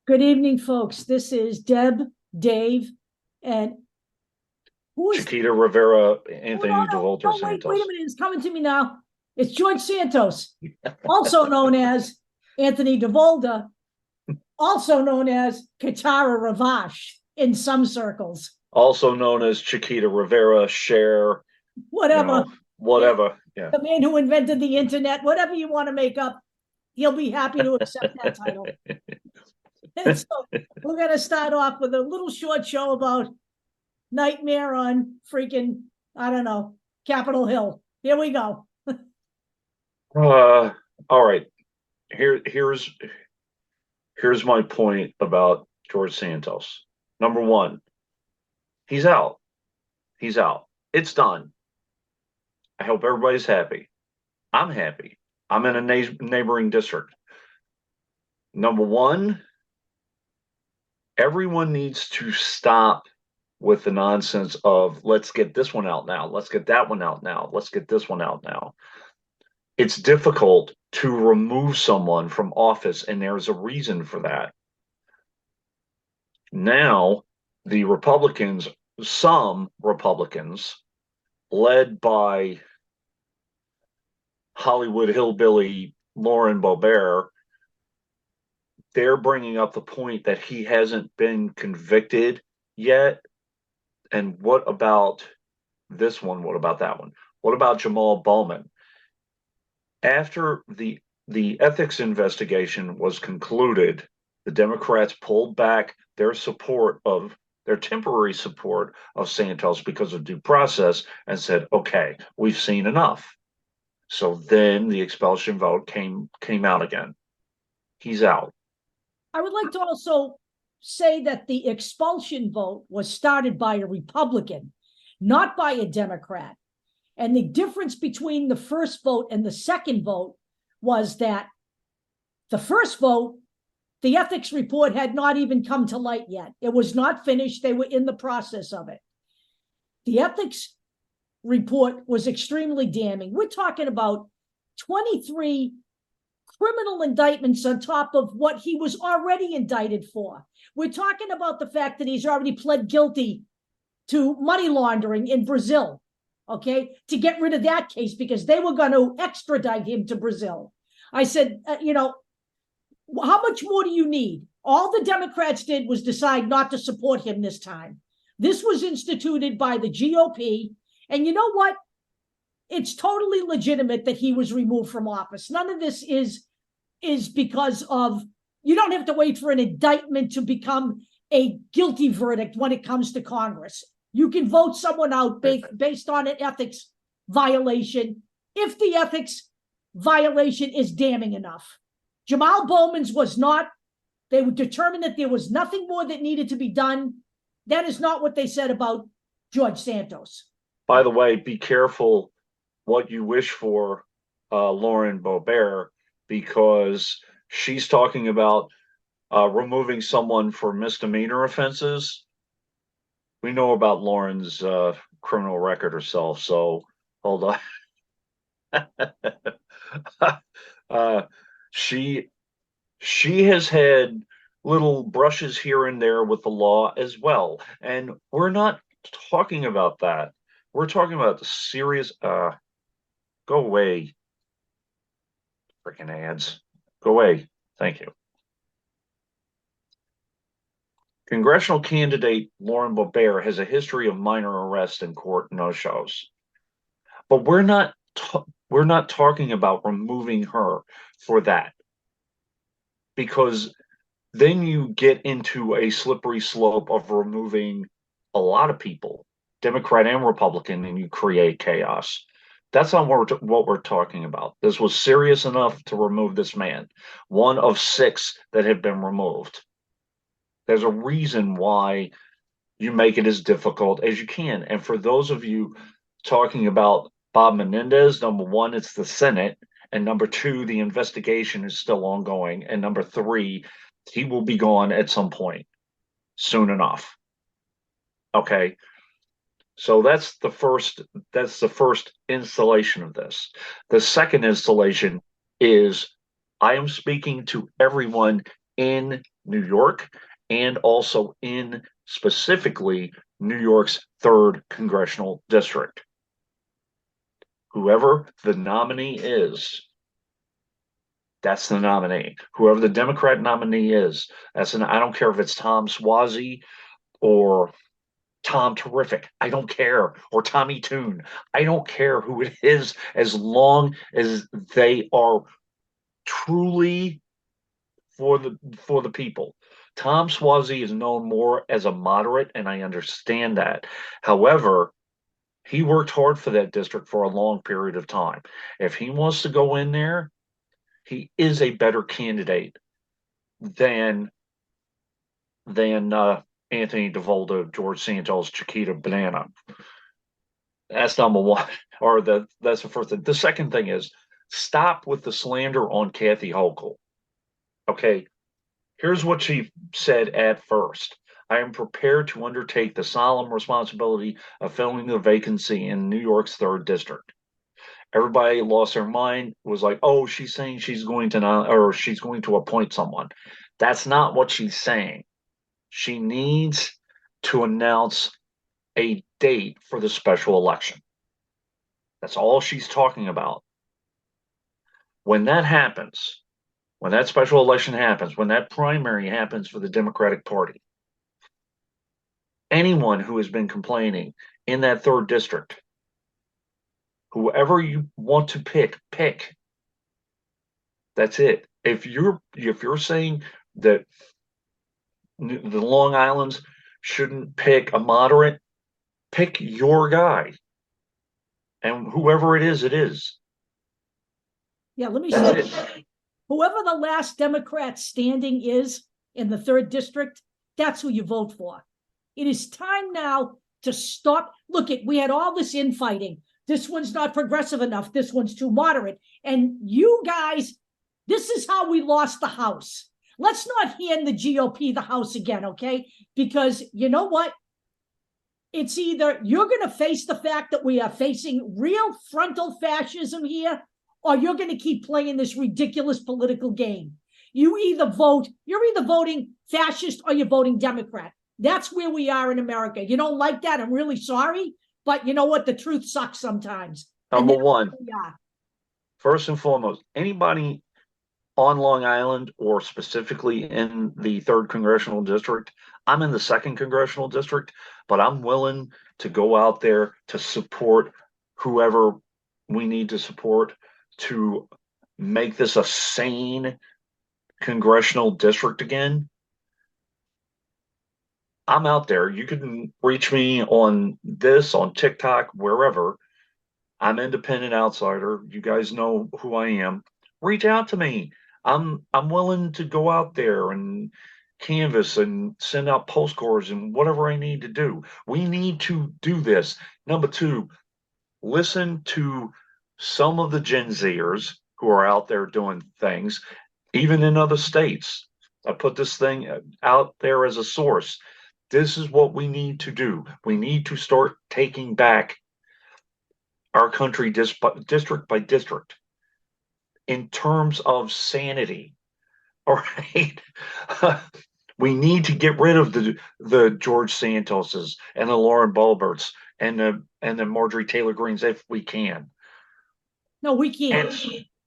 Good evening, folks. This is Deb, Dave, and who is? Chiquita Rivera, Oh, no, Anthony no, Devolder no, wait a Santos. minute. It's coming to me now. It's George Santos, also known as Anthony Devolder, also known as Kitara Rivache in some circles. Also known as Chiquita Rivera, Cher, you Whatever. know, whatever. Yeah. The man who invented the internet, whatever you want to make up, he'll be happy to accept that title. And so we're going to start off with a little short show about Nightmare on freaking, I don't know, Capitol Hill. Here we go. All right. Here's my point about George Santos. Number one, he's out. He's out. It's done. I hope everybody's happy. I'm happy. I'm in a neighboring district. Number one, everyone needs to stop with the nonsense of let's get this one out now, let's get that one out now, let's get this one out now. It's difficult to remove someone from office, and there's a reason for that. Now, the Republicans, some Republicans, led by Hollywood hillbilly Lauren Boebert, they're bringing up the point that he hasn't been convicted yet. And what about this one? What about that one? What about Jamal Bowman? After the ethics investigation was concluded, the Democrats pulled back their temporary support of Santos because of due process and said, okay, we've seen enough. So then the expulsion vote came out again. He's out. I would like to also say that the expulsion vote was started by a Republican, not by a Democrat. And the difference between the first vote and the second vote was that the first vote, the ethics report had not even come to light yet. It was not finished. They were in the process of it. The ethics report was extremely damning. We're talking about 23 criminal indictments on top of what he was already indicted for. We're talking about the fact that he's already pled guilty to money laundering in Brazil, okay, to get rid of that case because they were going to extradite him to Brazil. I said, how much more do you need? All the Democrats did was decide not to support him this time. This was instituted by the GOP. And you know what? It's totally legitimate that he was removed from office. None of this is because of, you don't have to wait for an indictment to become a guilty verdict when it comes to Congress. You can vote someone out based on an ethics violation if the ethics violation is damning enough. Jamal Bowman's was not. They would determine that there was nothing more that needed to be done. That is not what they said about George Santos. By the way, be careful what you wish for Lauren Boebert, because she's talking about removing someone for misdemeanor offenses. We know about Lauren's criminal record herself, so hold on. She has had little brushes here and there with the law as well, and we're not talking about that. We're talking about the serious. Go away, freaking ads. Go away. Thank you. Congressional candidate Lauren Boebert has a history of minor arrests and court no-shows, but we're not talking about removing her for that, because then you get into a slippery slope of removing a lot of people, Democrat and Republican, and you create chaos. That's not what we're talking about. This was serious enough to remove this man, one of 6 that have been removed. There's a reason why you make it as difficult as you can. And for those of you talking about Bob Menendez, number one, it's the Senate. And number 2, the investigation is still ongoing. And number 3, he will be gone at some point soon enough. Okay. So that's the first installation of this. The second installation is I am speaking to everyone in New York and also in specifically New York's 3rd congressional district. Whoever the nominee is, that's the nominee. Whoever the Democrat nominee is, I don't care if it's Tom Suozzi or Tom Terrific. I don't care. Or Tommy Toon. I don't care who it is, as long as they are truly for the people. Tom Suozzi is known more as a moderate, and I understand that. However, he worked hard for that district for a long period of time. If he wants to go in there, he is a better candidate than Anthony Devolder, George Santos, Chiquita Banana. That's number one. That's the first thing. The second thing is, stop with the slander on Kathy Hochul. Okay, here's what she said at first. I am prepared to undertake the solemn responsibility of filling the vacancy in New York's 3rd district. Everybody lost their mind, was like, oh, she's saying she's going to appoint someone. That's not what she's saying. She needs to announce a date for the special election. That's all she's talking about. When that happens, when that special election happens, when that primary happens for the Democratic Party, anyone who has been complaining in that 3rd district, whoever you want to pick. That's it. If you're saying that the Long Islands shouldn't pick a moderate, pick your guy. And whoever it is, it is. Yeah, let me say, whoever the last Democrat standing is in the 3rd district, that's who you vote for. It is time now to stop. Look, we had all this infighting. This one's not progressive enough. This one's too moderate. And you guys, this is how we lost the House. Let's not hand the GOP the House again, okay? Because you know what? It's either you're going to face the fact that we are facing real frontal fascism here, or you're going to keep playing this ridiculous political game. You're either voting fascist or you're voting Democrat. That's where we are in America. You don't like that? I'm really sorry. But you know what? The truth sucks sometimes. Number one, first and foremost, anybody on Long Island or specifically in the 3rd congressional district, I'm in the 2nd congressional district, but I'm willing to go out there to support whoever we need to support to make this a sane congressional district again. I'm out there. You can reach me on TikTok, wherever. I'm independent outsider. You guys know who I am. Reach out to me. I'm willing to go out there and canvas and send out postcards and whatever I need to do. We need to do this. Number 2, listen to some of the Gen Zers who are out there doing things, even in other states. I put this thing out there as a source. This is what we need to do. We need to start taking back our country district by district in terms of sanity. All right. We need to get rid of the George Santoses and the Lauren Boeberts and the Marjorie Taylor Greens if we can. No, we can't.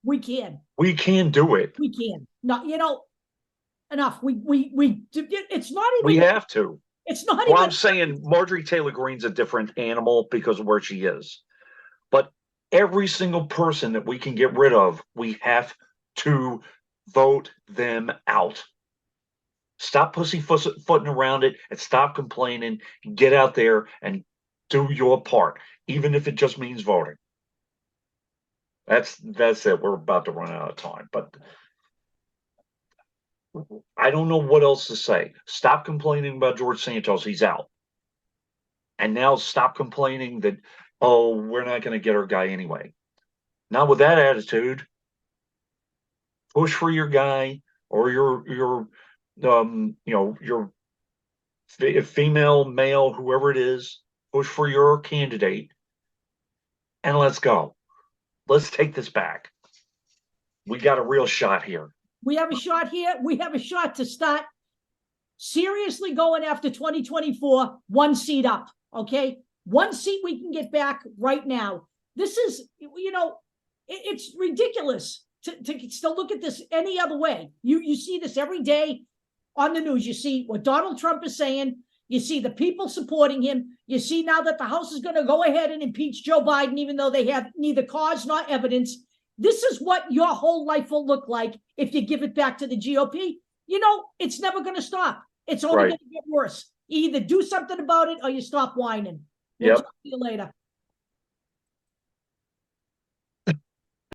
We can. We can do it. We can. No, enough. It's not even. We have to. It's not well, even. I'm saying Marjorie Taylor Greene's a different animal because of where she is. But every single person that we can get rid of, we have to vote them out. Stop pussyfooting around it and stop complaining. Get out there and do your part, even if it just means voting. That's it. We're about to run out of time, but I don't know what else to say. Stop complaining about George Santos. He's out. And now stop complaining that, oh, we're not going to get our guy anyway. Not with that attitude. Push for your guy or your female, male, whoever it is. Push for your candidate. And let's go. Let's take this back. We got a real shot here. We have a shot here. We have a shot to start seriously going after 2024, one seat up, okay? One seat we can get back right now. This is, it's ridiculous to still look at this any other way. You see this every day on the news. You see what Donald Trump is saying. You see the people supporting him. You see now that the House is going to go ahead and impeach Joe Biden, even though they have neither cause nor evidence. This is what your whole life will look like if you give it back to the GOP. It's never going to stop. It's only going to get worse. You either do something about it or you stop whining. We'll talk to you later.